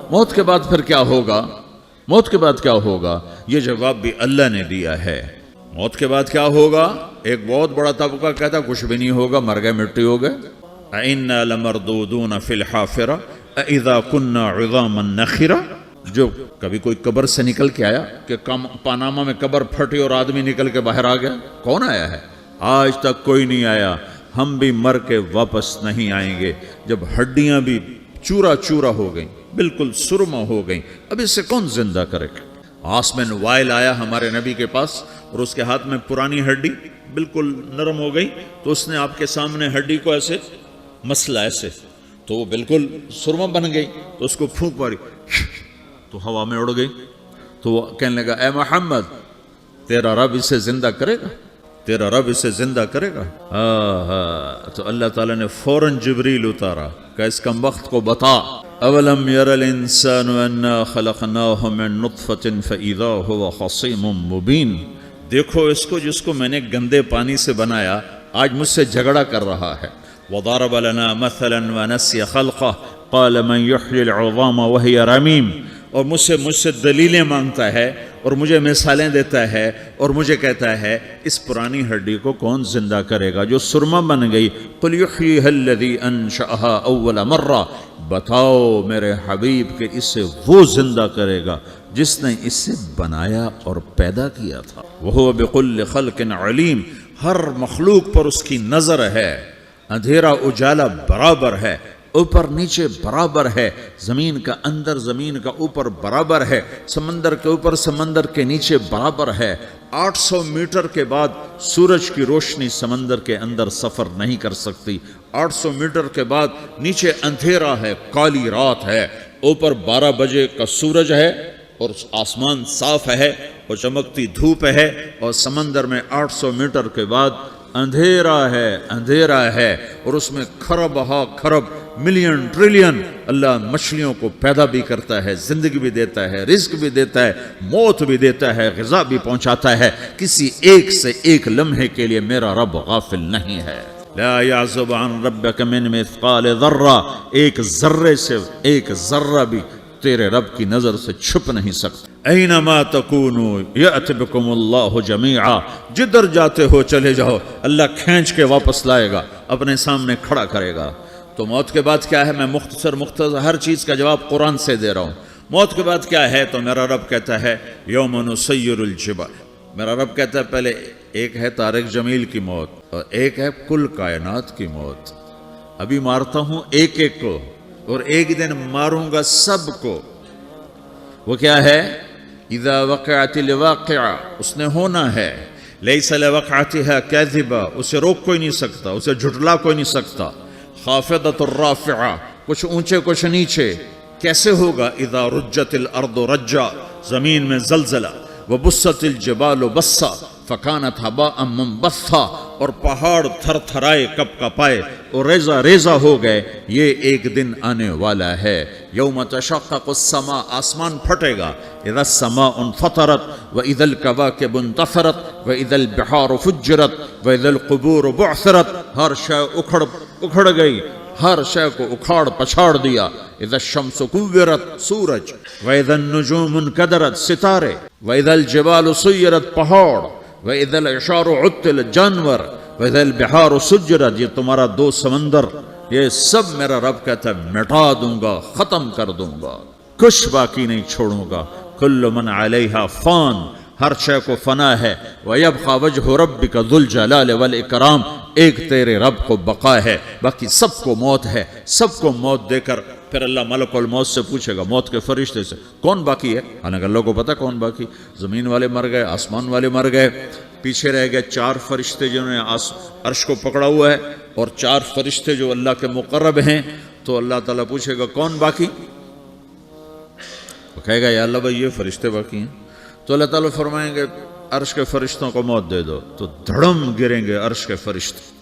موت کے بعد پھر کیا ہوگا؟ موت کے بعد کیا ہوگا؟ یہ جواب بھی اللہ نے دیا ہے۔ موت کے بعد کیا ہوگا؟ ایک بہت بڑا طبقہ کہتا کچھ بھی نہیں ہوگا، مر گئے، مٹی ہو گئے۔ اِنَّا لَمَرْدُودُونَ فِي الْحَافِرَةِ اِذَا كُنَّا عِظَامًا نَخِرَةً۔ جو کبھی کوئی قبر سے نکل کے آیا کہ پاناما میں قبر پھٹی اور آدمی نکل کے باہر آ گیا؟ کون آیا ہے؟ آج تک کوئی نہیں آیا۔ ہم بھی مر کے واپس نہیں آئیں گے۔ جب ہڈیاں بھی چورا چورا ہو گئیں، بالکل سرما ہو گئیں، اب اس سے کون زندہ کرے گا؟ آسمین وائل آیا ہمارے نبی کے پاس اور اس کے ہاتھ میں پرانی ہڈی بالکل نرم ہو گئی، تو اس نے آپ کے سامنے ہڈی کو ایسے مسلا ایسے، تو وہ بالکل سرما بن گئی، تو اس کو پھونک ماری تو ہوا میں اڑ گئی۔ تو وہ کہنے لگا اے محمد، تیرا رب اسے زندہ کرے گا؟ تیرا رب اسے زندہ کرے گا؟ تو اللہ تعالیٰ نے فوراً جبریل اتارا کہ اس کم وقت کو بتا، اولم یر الانسان انا خلقناہ من نطفۃ فاذا هو خصیم مبین۔ دیکھو اس کو جس کو میں نے گندے پانی سے بنایا، آج مجھ سے جھگڑا کر رہا ہے۔ وضرب لنا مثلا ونسی خلقہ قال من یحیی العظام وہی رمیم۔ اور مجھ سے دلیلیں مانگتا ہے اور مجھے مثالیں دیتا ہے اور مجھے کہتا ہے اس پرانی ہڈی کو کون زندہ کرے گا جو سرما بن گئی؟ قل یحییھا الذی انشأھا اول مرہ، بتاؤ میرے حبیب کہ اسے وہ زندہ کرے گا جس نے اسے بنایا اور پیدا کیا تھا۔ وہو بکل خلق علیم، ہر مخلوق پر اس کی نظر ہے، اندھیرا اجالا برابر ہے، اوپر نیچے برابر ہے، زمین کا اندر زمین کا اوپر برابر ہے، سمندر کے اوپر سمندر کے نیچے برابر ہے۔ 800 میٹر کے بعد سورج کی روشنی سمندر کے اندر سفر نہیں کر سکتی۔ 800 میٹر کے بعد نیچے اندھیرا ہے، کالی رات ہے، اوپر 12 بجے کا سورج ہے اور آسمان صاف ہے اور چمکتی دھوپ ہے، اور سمندر میں 800 میٹر کے بعد اندھیرا ہے اور اس میں کھرب ہا کھرب ملین ٹریلین اللہ مچھلیوں کو پیدا بھی کرتا ہے، زندگی بھی دیتا ہے، رزق بھی دیتا ہے، موت بھی دیتا ہے، غذا بھی پہنچاتا ہے۔ کسی ایک سے ایک لمحے کے لیے میرا رب غافل نہیں ہے۔ لا يعزب عن ربك من مثقال ذرہ، ایک ذرے سے ایک ذرہ بھی تیرے رب کی نظر سے چھپ نہیں سکتا۔ اینما تکونوا یأت بکم اللہ جمیعا، جدھر جاتے ہو چلے جاؤ، اللہ کھینچ کے واپس لائے گا، اپنے سامنے کھڑا کرے گا۔ تو موت کے بعد کیا ہے؟ میں مختصر ہر چیز کا جواب قرآن سے دے رہا ہوں۔ موت کے بعد کیا ہے؟ تو میرا رب کہتا ہے یوم نسیر الجبال۔ میرا رب کہتا ہے پہلے ایک ہے طارق جمیل کی موت اور ایک ہے کل کائنات کی موت۔ ابھی مارتا ہوں ایک ایک کو اور ایک دن ماروں گا سب کو۔ وہ کیا ہے؟ اذا وقعت الواقعہ، اس نے ہونا ہے۔ لیس لوقعتها کاذبہ، اسے روک کوئی نہیں سکتا، اسے جھٹلا کوئی نہیں سکتا۔ خافضۃ الرافعہ، کچھ اونچے کچھ نیچے۔ کیسے ہوگا؟ اذا رجت الارض رجا، زمین میں زلزلہ۔ وبست الجبال بسا فکانت ہباء منبثا، اور پہاڑ تھر تھرائے کپ کپائے اور ریزہ ریزہ ہو گئے۔ یہ ایک دن آنے والا ہے۔ یوم تشقق السماء، آسمان پھٹے گا۔ اذا السماء انفطرت واذا الکواکب انتثرت واذا البحار فجرت واذا القبور بعثرت، ہر شے اکھڑ گئی، ہر شے کو اکھاڑ پچھاڑ دیا۔ اذا الشمس کورت، سورج۔ واذا النجوم انکدرت، ستارے۔ واذا الجبال سیرت، پہاڑ۔ واذا العشار عطلت، جانور۔ واذا البحار سجرت، یہ تمہارا دو سمندر، یہ سب میرا رب کہتا ہے مٹا دوں گا، ختم کر دوں گا، کچھ باقی نہیں چھوڑوں گا۔ کل من علیہا فان، ہر شے کو فنا ہے۔ وَيَبْقَى وَجْهُ رَبِّكَ ذُو الْجَلَالِ وَالْإِكْرَامِ، ایک تیرے رب کو بقا ہے، باقی سب کو موت ہے۔ سب کو موت دے کر پھر اللہ ملک الموت سے پوچھے گا، موت کے فرشتے سے، کون باقی ہے؟ حالانکہ اللہ کو پتا کون باقی۔ زمین والے مر گئے، آسمان والے مر گئے، پیچھے رہ گئے 4 فرشتے جنہوں نے عرش کو پکڑا ہوا ہے، اور 4 فرشتے جو اللہ کے مقرب ہیں۔ تو اللہ تعالیٰ پوچھے گا کون باقی؟ وہ کہے گا یا اللہ بھائی یہ فرشتے باقی ہیں۔ تو اللہ تعالیٰ فرمائیں گے عرش کے فرشتوں کو موت دے دو، تو دھڑم گریں گے عرش کے فرشتے۔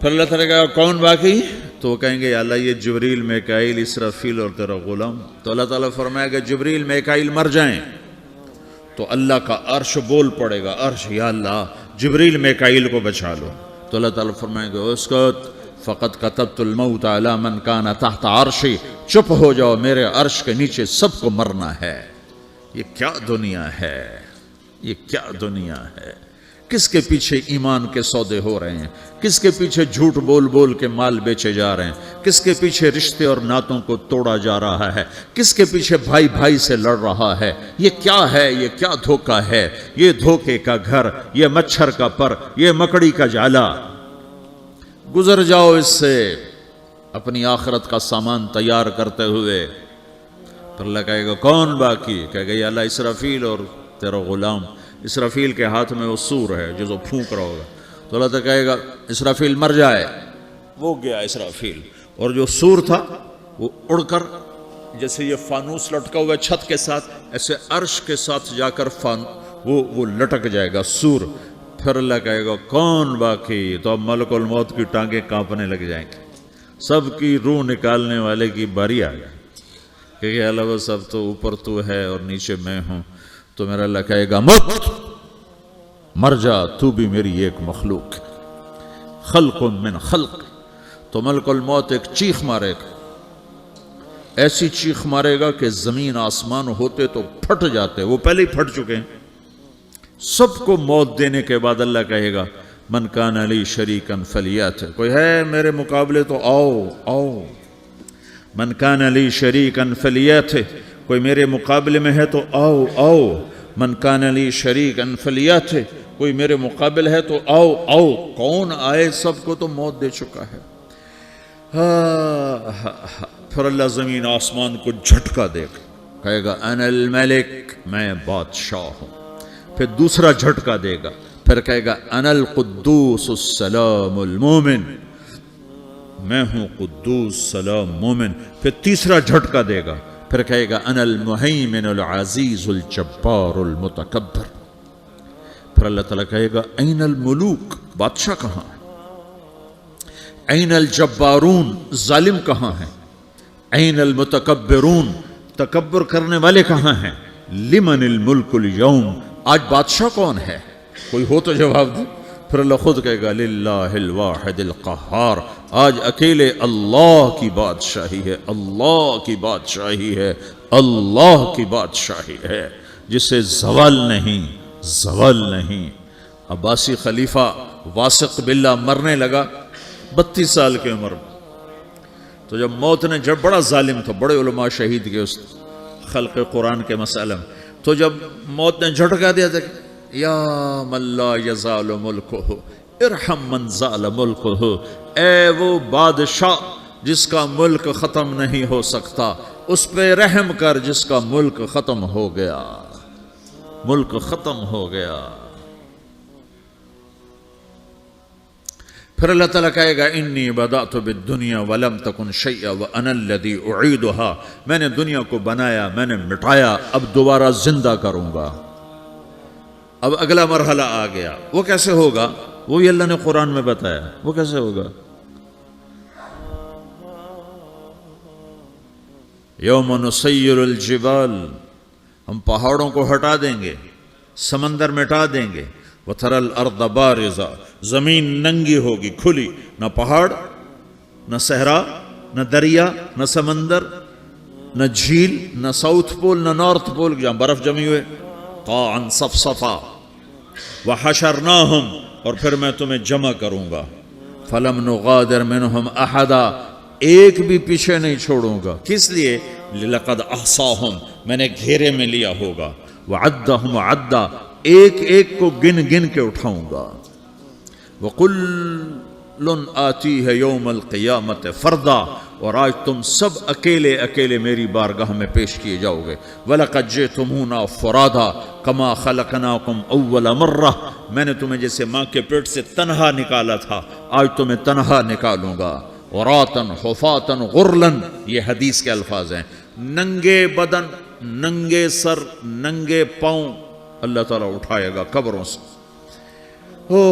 پھر اللہ تعالیٰ کہا کون باقی؟ تو وہ کہیں گے یا اللہ یہ جبریل، میکائیل، اسرافیل اور تیرا غلام۔ تو اللہ تعالیٰ فرمائے گا جبریل میکائیل مر جائیں، تو اللہ کا عرش بول پڑے گا، عرش یا اللہ جبریل میکائیل کو بچا لو۔ تو اللہ تعالیٰ فرمائے گا اسکت فقط کتبت الموت علی من کان تحت عرشی، چپ ہو جاؤ، میرے عرش کے نیچے سب کو مرنا ہے۔ یہ کیا دنیا ہے، یہ کیا دنیا ہے؟ کس کے پیچھے ایمان کے سودے ہو رہے ہیں؟ کس کے پیچھے جھوٹ بول بول کے مال بیچے جا رہے ہیں؟ کس کے پیچھے رشتے اور ناتوں کو توڑا جا رہا ہے؟ کس کے پیچھے بھائی بھائی سے لڑ رہا ہے؟ یہ کیا ہے؟ یہ کیا دھوکہ ہے؟ یہ دھوکے کا گھر، یہ مچھر کا پر، یہ مکڑی کا جالا۔ گزر جاؤ اس سے اپنی آخرت کا سامان تیار کرتے ہوئے۔ پھر اللہ کہے گا کون باقی؟ کہے گا یا اللہ اسرافیل اور تیرا غلام۔ اسرافیل کے ہاتھ میں وہ سور ہے جو پھونک رہا ہوگا، تو اللہ تعالیٰ کہے گا اسرافیل مر جائے، وہ گیا اسرافیل، اور جو سور تھا وہ اڑ کر جیسے یہ فانوس لٹکا ہوا ہے چھت کے ساتھ، ایسے عرش کے ساتھ جا کر وہ لٹک جائے گا سور۔ پھر اللہ کہے گا کون باقی؟ تو اب ملک الموت کی ٹانگیں کانپنے لگ جائیں گے، سب کی روح نکالنے والے کی باری آ گئی کہ اللہ وہ سب تو اوپر تو ہے اور نیچے میں ہوں۔ تو میرا اللہ کہے گا مت، مر جا، تو بھی میری ایک مخلوق، خلق من خلق۔ تو ملک الموت ایک چیخ مارے گا، ایسی چیخ مارے گا کہ زمین آسمان ہوتے تو پھٹ جاتے، وہ پہلے ہی پھٹ چکے ہیں۔ سب کو موت دینے کے بعد اللہ کہے گا من کان لی شریکا فلیات، کوئی ہے میرے مقابلے تو آؤ آؤ۔ من کان لی شریکا فلیات، کوئی میرے مقابلے میں ہے تو آؤ آؤ۔ من کان لی شریکا فلیات، کوئی میرے مقابل ہے تو آؤ آؤ۔ کون آئے؟ سب کو تو موت دے چکا ہے۔ پھر اللہ زمین آسمان کو جھٹکا دے گا، کہے گا انا الملک، میں بادشاہ ہوں۔ پھر دوسرا جھٹکا دے گا، پھر کہے گا انا القدوس السلام المومن، میں ہوں قدوس سلام مومن۔ پھر تیسرا جھٹکا دے گا، پھر کہے گا انا المہیمن العزیز الجبار المتکبر۔ پھر اللہ تعالیٰ کہے گا این الملوک، بادشاہ کہاں ہے؟ این الجبارون، ظالم کہاں ہیں؟ این المتکبرون، تکبر کرنے والے کہاں ہیں؟ لمن الملک اليوم، آج بادشاہ کون ہے؟ کوئی ہو تو جواب دے۔ پھر اللہ خود کہے گا للہ الواحد القہار، آج اکیلے اللہ کی بادشاہی ہے، اللہ کی بادشاہی ہے، اللہ کی بادشاہی ہے، جسے زوال نہیں، زوال نہیں۔ عباسی خلیفہ واثق باللہ مرنے لگا 32 سال کی عمر میں، تو جب موت نے، جب بڑا ظالم تھا، بڑے علماء شہید کے اس خلق قرآن کے مسئلہ میں، تو جب موت نے جھٹکا دیا تھا یا من لا یزال ملکہ ارحم من زال ملکہ، اے وہ بادشاہ جس کا ملک ختم نہیں ہو سکتا، اس پہ رحم کر جس کا ملک ختم ہو گیا، ملک ختم ہو گیا۔ پھر اللہ تعالیٰ کہے گا انی بدأت بالدنیا ولم تکن شیئا وانا الذی اعیدها، میں نے دنیا کو بنایا، میں نے مٹایا، اب دوبارہ زندہ کروں گا۔ اب اگلا مرحلہ آ گیا، وہ کیسے ہوگا؟ وہ بھی اللہ نے قرآن میں بتایا، وہ کیسے ہوگا؟ یوم نسیر الجبال، ہم پہاڑوں کو ہٹا دیں گے، سمندر مٹا دیں گے، وَتَرَى الْأَرْضَ بَارِزَةً، زمین ننگی ہوگی، کھلی، نہ پہاڑ، نہ صحرا، نہ دریا، نہ سمندر، نہ جھیل، نہ ساؤتھ پول، نہ نارتھ پول جہاں برف جمی ہوئے، قاعًا صفصفا، وحشرناہم، اور پھر میں تمہیں جمع کروں گا، فلم نغادر منہم احدا، ایک بھی پیچھے نہیں چھوڑوں گا، کس لیے؟ لقد احصاہم، میں نے گھیرے میں لیا ہوگا، وعدہم عدا، ایک ایک کو گن گن کے اٹھاؤں گا، وَقُلٌ آتِيهَ يَوْمَ الْقِيَامَةِ فَرْدًا، اور آج تم سب اکیلے اکیلے میری بارگاہ میں پیش کیے جاؤ گے، وَلَقَدْ جِئْتُمُونَا فُرَادًا كَمَا خَلَقْنَاكُمْ أَوَّلَ مَرَّةٍ، میں نے تمہیں جیسے ماں کے پیٹ سے تنہا نکالا تھا، آج تمہیں تنہا نکالوں گا، عُرَاةً حُفَاةً غُرْلًا، یہ حدیث کے الفاظ ہیں، ننگے بدن، ننگے سر، ننگے پاؤں اللہ تعالیٰ اٹھائے گا قبروں سے۔ ہو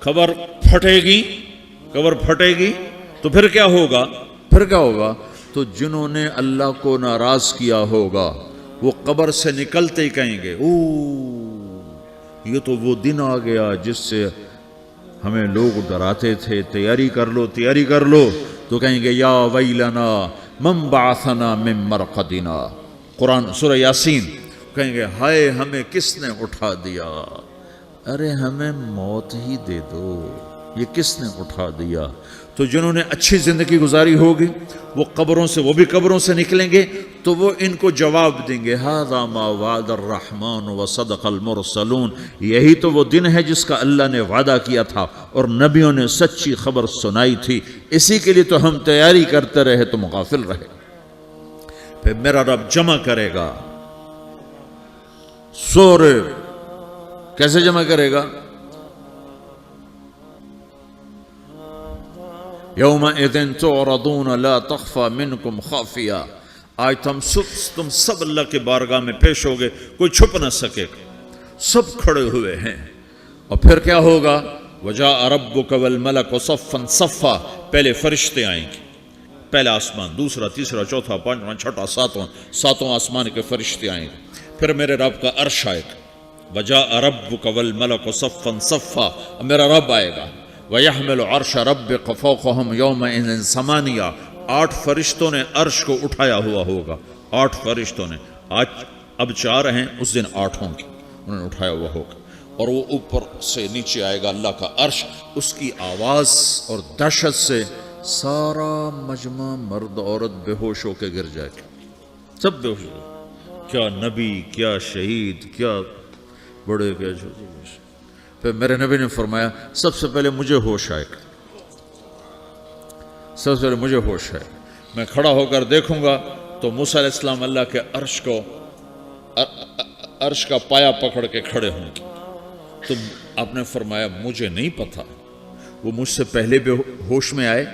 خبر پھٹے گی، قبر پھٹے گی تو پھر کیا ہوگا؟ پھر کیا ہوگا؟ تو جنہوں نے اللہ کو ناراض کیا ہوگا وہ قبر سے نکلتے ہی کہیں گے یہ تو وہ دن آ گیا جس سے ہمیں لوگ ڈراتے تھے تیاری کر لو تیاری کر لو، تو کہیں گے یا ویلنا من بعثنا من مرقدنا، قرآن سورہ یاسین، کہیں گے ہائے ہمیں کس نے اٹھا دیا، ارے ہمیں موت ہی دے دو، یہ کس نے اٹھا دیا؟ تو جنہوں نے اچھی زندگی گزاری ہوگی وہ قبروں سے، وہ بھی قبروں سے نکلیں گے تو وہ ان کو جواب دیں گے ھذا ما وعد الرحمن وصدق المرسلون، یہی تو وہ دن ہے جس کا اللہ نے وعدہ کیا تھا اور نبیوں نے سچی خبر سنائی تھی، اسی کے لیے تو ہم تیاری کرتے رہے تم غافل رہے۔ پھر میرا رب جمع کرے گا سورے، کیسے جمع کرے گا؟ یومئذ تعرضون لا تخفى منکم خافیہ، آج تم سب اللہ کے بارگاہ میں پیش ہوگے، کوئی چھپ نہ سکے، سب کھڑے ہوئے ہیں۔ اور پھر کیا ہوگا؟ وجاء ربک والملک صفا صفا، پہلے فرشتے آئیں گے، پہلا آسمان، دوسرا، تیسرا، چوتھا، پانچواں، چھٹا، ساتواں آسمان کے فرشتے آئیں گے، پھر میرے رب کا عرش آئے گا، وجاء ربک والملک صفا صفا، میرا رب آئے گا، وَيَحْمِلُ عَرْشَ رَبِّكَ فَوْقَهُمْ يَوْمَئِذٍ ثَمَانِيَةٌ، 8 فرشتوں نے عرش کو اٹھایا ہوا ہوگا، 8 فرشتوں نے، آج اب 4 ہیں، اس دن 8 ہوں گے، انہوں نے اٹھایا ہوا ہوگا، اور وہ اوپر سے نیچے آئے گا اللہ کا عرش، اس کی آواز اور دہشت سے سارا مجمع مرد عورت بے ہوش ہو کے گر جائے گا، سب بے ہوش ہو گئے، کیا نبی، کیا شہید، کیا بڑے، کیا چھوٹے۔ پھر میرے نبی نے فرمایا سب سے پہلے مجھے ہوش آئے گا، سب سے پہلے مجھے ہوش ہے، میں کھڑا ہو کر دیکھوں گا تو موسیٰ علیہ السلام اللہ کے عرش کا پایا پکڑ کے کھڑے ہوں گے، تو آپ نے فرمایا مجھے نہیں پتا وہ مجھ سے پہلے بے ہوش میں آئے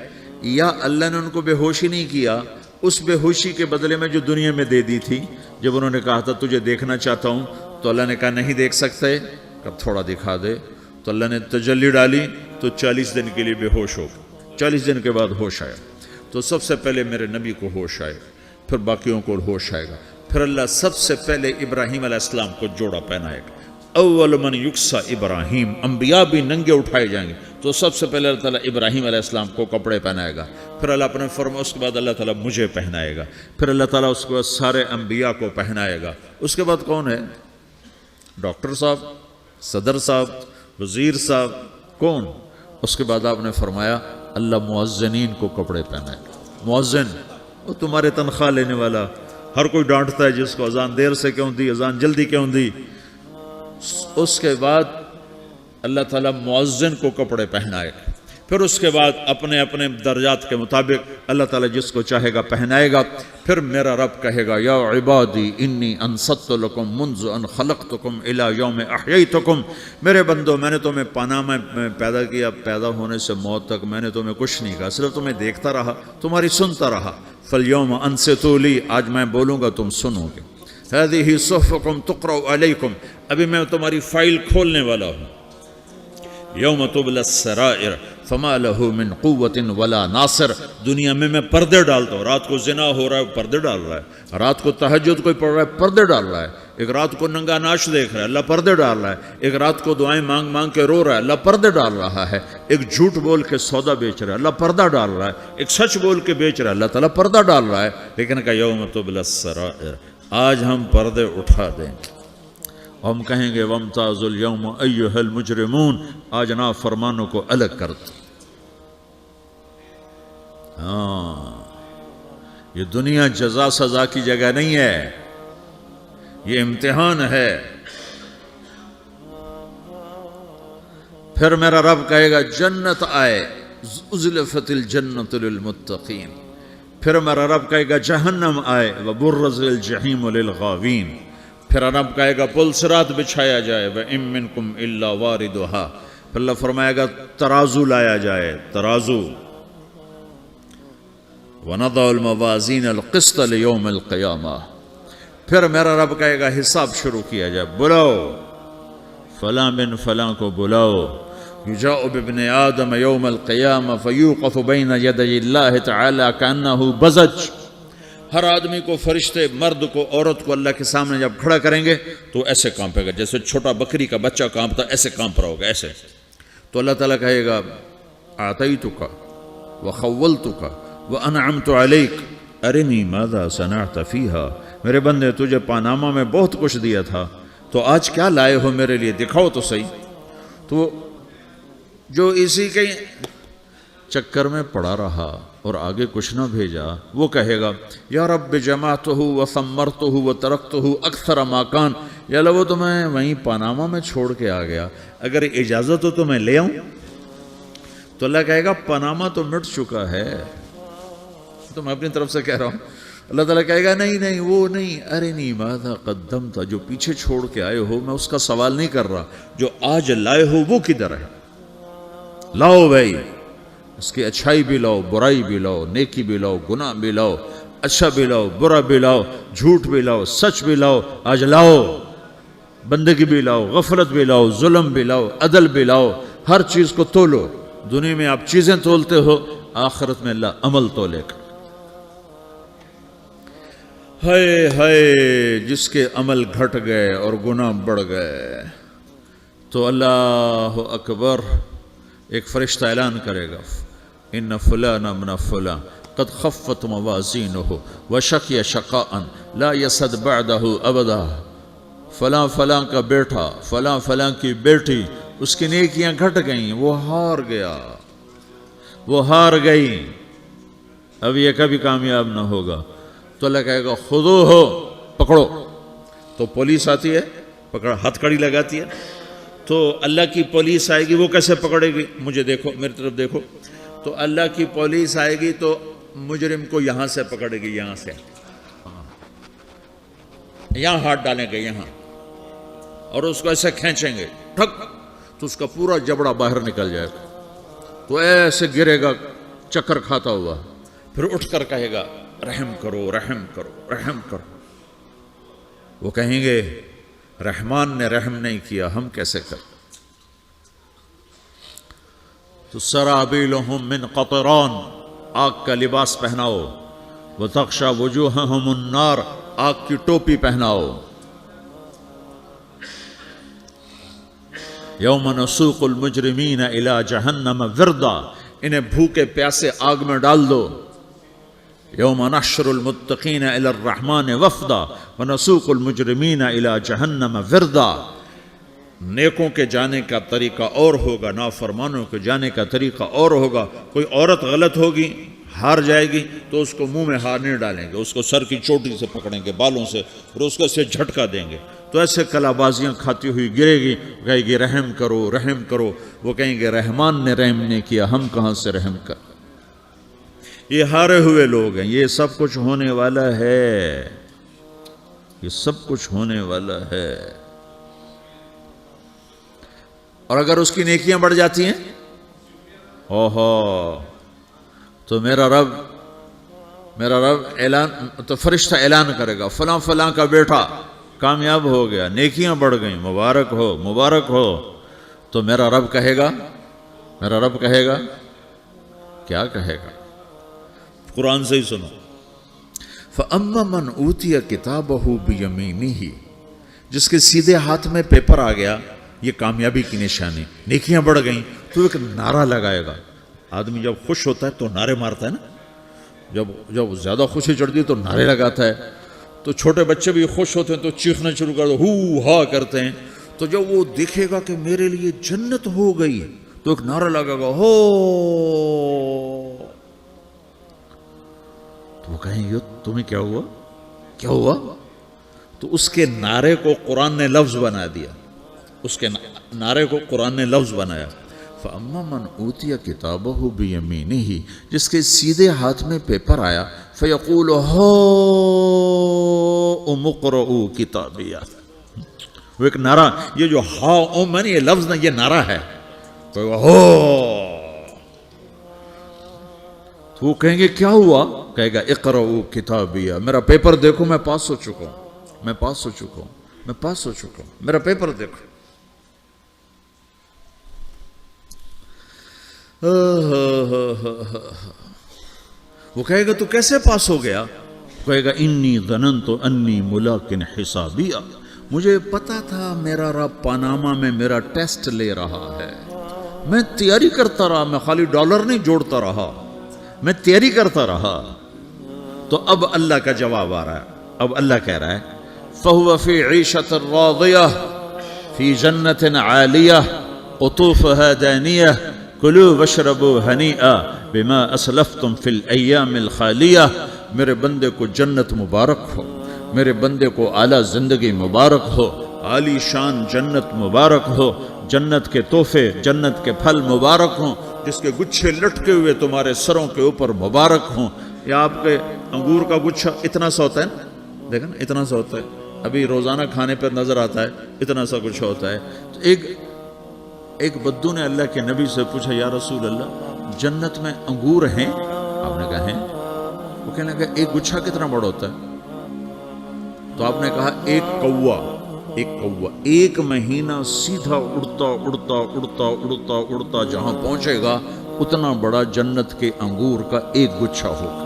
یا اللہ نے ان کو بے ہوشی نہیں کیا، اس بے ہوشی کے بدلے میں جو دنیا میں دے دی تھی، جب انہوں نے کہا تھا تجھے دیکھنا چاہتا ہوں تو اللہ نے کہا نہیں دیکھ سکتے، کب تھوڑا دکھا دے، تو اللہ نے تجلی ڈالی تو 40 دن کے لیے بے ہوش ہو گئے، 40 دن کے بعد ہوش آیا، تو سب سے پہلے میرے نبی کو ہوش آئے گا، پھر باقیوں کو ہوش آئے گا، پھر اللہ سب سے پہلے ابراہیم علیہ السلام کو جوڑا پہنائے گا، اول من یکسا ابراہیم، انبیاء بھی ننگے اٹھائے جائیں گے، تو سب سے پہلے اللہ تعالیٰ ابراہیم علیہ السلام کو کپڑے پہنائے گا، پھر اللہ اپنے فرما، اس کے بعد اللہ تعالیٰ مجھے پہنائے گا، پھر اللہ تعالیٰ اس کے بعد سارے انبیاء کو پہنائے گا، اس کے بعد کون ہے؟ ڈاکٹر صاحب، صدر صاحب، وزیر صاحب، کون؟ اس کے بعد آپ نے فرمایا اللہ مؤذنین کو کپڑے پہنائے گا، مؤذن وہ تمہارے تنخواہ لینے والا، ہر کوئی ڈانٹتا ہے جس کو اذان دیر سے کیوں دی، اذان جلدی کیوں دی، اس کے بعد اللہ تعالیٰ مؤذن کو کپڑے پہنائے گا، پھر اس کے بعد اپنے اپنے درجات کے مطابق اللہ تعالیٰ جس کو چاہے گا پہنائے گا، پھر میرا رب کہے گا یا عبادی انی انصت لکم منذ ان خلقتکم الی یوم احییتکم، میرے بندو میں نے تمہیں پاناما میں پیدا کیا، پیدا ہونے سے موت تک میں نے تمہیں کچھ نہیں کہا، صرف تمہیں دیکھتا رہا، تمہاری سنتا رہا، فالیوم انصتوا لی، آج میں بولوں گا تم سنو گے، ہذہ صحفکم تقرأ علیکم، ابھی میں تمہاری فائل کھولنے والا ہوں، یوم تبلی السرائر فما لہ من قوت ولا ناصر، دنیا میں پردے ڈالتا ہوں، رات کو زنا ہو رہا ہے پردے ڈال رہا ہے، رات کو تہجد کوئی پڑھ رہا ہے پردے ڈال رہا ہے، ایک رات کو ننگا ناچ دیکھ رہا ہے اللہ پردے ڈال رہا ہے، ایک رات کو دعائیں مانگ مانگ کے رو رہا ہے اللہ پردے ڈال رہا ہے، ایک جھوٹ بول کے سودا بیچ رہا ہے اللہ پردہ ڈال رہا ہے، ایک سچ بول کے بیچ رہا ہے اللہ تعالیٰ پردہ ڈال رہا ہے، لیکن کہ یوم تبلی السرائر، آج ہم پردے اٹھا دیں گے، ہم کہیں گے وامتازوا اليوم ایھا المجرمون، آج نافرمانوں کو الگ کر دو۔ ہاں یہ دنیا جزا سزا کی جگہ نہیں ہے، یہ امتحان ہے۔ پھر میرا رب کہے گا جنت آئے، ازلفت الجنت للمتقین، پھر میرا رب کہے گا جہنم آئے، وبرز الجحیم للغاوین، پھر رب کہے گا پل صراط بچھایا جائے، وَإِن مِّنكُمْ إِلَّا وَارِدُهَا، پھر اللہ فرمائے گا ترازو لایا جائے، ترازو، وَنَضَعُ الْمَوَازِينَ الْقِسْطَ لِيَوْمِ الْقِيَامَةِ، پھر میرا رب کہے گا حساب شروع کیا جائے، بلاؤ فلاں بن فلاں کو بلاؤ، یجاء بابن آدم یوم القیامہ فیوقف بین یدی اللہ تعالی کأنہ بزج، ہر آدمی کو، فرشتے، مرد کو، عورت کو اللہ کے سامنے جب کھڑا کریں گے تو ایسے کانپے گا جیسے چھوٹا بکری کا بچہ کانپتا، ایسے کانپ رہا ہوگا، ایسے، تو اللہ تعالیٰ کہے گا آتیتک وخولتک وانعمت علیک ارنی ماذا صنعت فیہا، میرے بندے تجھے پاناما میں بہت کچھ دیا تھا، تو آج کیا لائے ہو میرے لیے، دکھاؤ تو صحیح۔ تو جو اسی کے چکر میں پڑا رہا اور آگے کچھ نہ بھیجا، وہ کہے گا یا رب جمعتہ وثمرتہ وترکتہ اکثر ما کان، یا اللہ وہ تو میں وہیں پاناما میں چھوڑ کے آ گیا، اگر اجازت ہو تو میں لے آؤں؟ تو اللہ کہے گا پاناما تو مٹ چکا ہے، تو میں اپنی طرف سے کہہ رہا ہوں۔ اللہ تعالیٰ کہے گا نہیں نہیں وہ نہیں، ارنی ماذا قدمت، جو پیچھے چھوڑ کے آئے ہو میں اس کا سوال نہیں کر رہا، جو آج لائے ہو وہ کدھر ہے، لاؤ بھائی، اس کی اچھائی بھی لاؤ، برائی بھی لاؤ، نیکی بھی لاؤ، گناہ بھی لاؤ، اچھا بھی لاؤ، برا بھی لاؤ، جھوٹ بھی لاؤ، سچ بھی لاؤ، آج لاؤ، بندگی بھی لاؤ، غفلت بھی لاؤ، ظلم بھی لاؤ، عدل بھی لاؤ، ہر چیز کو تولو۔ دنیا میں آپ چیزیں تولتے ہو، آخرت میں اللہ عمل تولے گا۔ ہائے ہائے جس کے عمل گھٹ گئے اور گناہ بڑھ گئے، تو اللہ اکبر، ایک فرشتہ اعلان کرے گا ان فلان من فلان قد خفت موازینہ وشقی شقاء لا یسد بعدہ ابدا، فلاں فلاں کا بیٹا، فلاں فلاں کی بیٹی، اس کی نیکیاں گھٹ گئیں، وہ ہار گیا، وہ ہار گئی، اب یہ کبھی کامیاب نہ ہوگا۔ تو اللہ کہے گا خودو ہو، پکڑو۔ تو پولیس آتی ہے، پکڑ ہتھ کڑی لگاتی ہے، تو اللہ کی پولیس آئے گی، وہ کیسے پکڑے گی؟ مجھے دیکھو، میری طرف دیکھو۔ تو اللہ کی پولیس آئے گی تو مجرم کو یہاں سے پکڑے گی، یہاں سے، یہاں ہاتھ ڈالیں گے یہاں، اور اس کو ایسے کھینچیں گے، ٹھک، تو اس کا پورا جبڑا باہر نکل جائے گا، تو ایسے گرے گا چکر کھاتا ہوا، پھر اٹھ کر کہے گا رحم کرو، رحم کرو، رحم کرو۔ وہ کہیں گے رحمان نے رحم نہیں کیا، ہم کیسے کریں؟ تو سرابیلہم من قطران، آگ کا لباس پہناؤ، وتغشا وجوہہم النار، آگ کی ٹوپی پہناؤ۔ یوم نسوق المجرمین الی جہنم وردا، انہیں بھوکے پیاسے آگ میں ڈال دو۔ یوم نحشر المتقین الی الرحمن وفدا ونسوق المجرمین الی جہنم وردا۔ نیکوں کے جانے کا طریقہ اور ہوگا، نافرمانوں کے جانے کا طریقہ اور ہوگا۔ کوئی عورت غلط ہوگی، ہار جائے گی، تو اس کو منہ میں ہار نہیں ڈالیں گے، اس کو سر کی چوٹی سے پکڑیں گے، بالوں سے، اور اس کو سے جھٹکا دیں گے، تو ایسے کلا بازیاں کھاتی ہوئی گرے گی، کہے گی رحم کرو، رحم کرو۔ وہ کہیں گے رحمان نے رحم نہیں کیا، ہم کہاں سے رحم کر۔ یہ ہارے ہوئے لوگ ہیں، یہ سب کچھ ہونے والا ہے، یہ سب کچھ ہونے والا ہے۔ اور اگر اس کی نیکیاں بڑھ جاتی ہیں، اوہو، تو میرا رب اعلان، تو فرشتہ اعلان کرے گا فلاں فلاں کا بیٹا کامیاب ہو گیا، نیکیاں بڑھ گئیں، مبارک ہو، مبارک ہو۔ تو میرا رب کہے گا کیا کہے گا؟ قرآن سے ہی سنو۔ فَأَمَّا مَنْ أُوتِيَ كِتَابَهُ بِيَمِينِهِ، جس کے سیدھے ہاتھ میں پیپر آ گیا، یہ کامیابی کی نشانی، نیکیاں بڑھ گئیں، تو ایک نعرہ لگائے گا۔ آدمی جب خوش ہوتا ہے تو نعرے مارتا ہے نا، جب زیادہ خوشی چڑھتی ہے تو نعرے لگاتا ہے۔ تو چھوٹے بچے بھی خوش ہوتے ہیں تو چیخنا شروع کر دو، ہو ہا کرتے ہیں۔ تو جب وہ دیکھے گا کہ میرے لیے جنت ہو گئی، تو ایک نعرہ لگے گا، ہو، تو وہ کہیں گے تمہیں کیا ہوا، کیا ہوا؟ تو اس کے نعرے کو قرآن نے لفظ بنا دیا، اس کے نعرے کو قرآن نے لفظ بنایا۔ فَأَمَّا مَنْ أُوتِيَ كِتَابَهُ بِيَمِينِهِ، جس کے سیدھے ہاتھ میں پیپر آیا، فَيَقُولُ هَاؤْمُ اقْرَءُوا كِتَابِيَهْ، وہ ایک نعرہ، یہ جو ہاؤم ہے نا، یہ لفظ نہ، یہ نعرہ ہے، تو وہ کہیں گے کیا ہوا؟ کہے گا اقرؤوا کتابیہ، میرا پیپر دیکھو، میں پاس ہو چکا ہوں، میں پاس ہو چکا ہوں، میں پاس ہو چکا ہوں، میرا پیپر دیکھو۔ وہ کہے گا تو کیسے پاس ہو گیا؟ کہے گا انی ظننت انی ملاق حسابیہ، مجھے پتا تھا میرا رب پاناما میں میرا ٹیسٹ لے رہا ہے، میں تیاری کرتا رہا, میں خالی ڈالر نہیں جوڑتا رہا, میں تیاری کرتا رہا. تو اب اللہ کا جواب آ رہا ہے. اب اللہ کہہ رہا ہے فَهُوَ فِي عِيشَةٍ رَاضِيَةٍ فِي جَنَّةٍ عَالِيَةٍ قُطُوفُهَا دَانِيَةٌ كُلُوا وَاشْرَبُوا هَنِيئًا بِمَا أَسْلَفْتُمْ فِي الْأَيَّامِ الْخَالِيَةِ. میرے بندے کو جنت مبارک ہو, میرے بندے کو اعلیٰ زندگی مبارک ہو, عالی شان جنت مبارک ہو, جنت کے تحفے, جنت کے پھل مبارک ہوں, جس کے گچھے لٹکے ہوئے تمہارے سروں کے اوپر مبارک ہوں. یا آپ کے انگور کا گچھا اتنا سا ہوتا ہے نا, دیکھا نا اتنا سا ہوتا ہے, ابھی روزانہ کھانے پر نظر آتا ہے, اتنا سا گچھا ہوتا ہے. تو ایک بدو نے اللہ کے نبی سے پوچھا یا رسول اللہ جنت میں انگور ہیں؟ آپ نے کہا ہیں. وہ کہنے لگا ایک گچھا کتنا بڑا ہوتا ہے؟ تو آپ نے کہا ایک کوا ایک مہینہ سیدھا اڑتا اڑتا اڑتا اڑتا اڑتا جہاں پہنچے گا اتنا بڑا جنت کے انگور کا ایک گچھا ہوگا.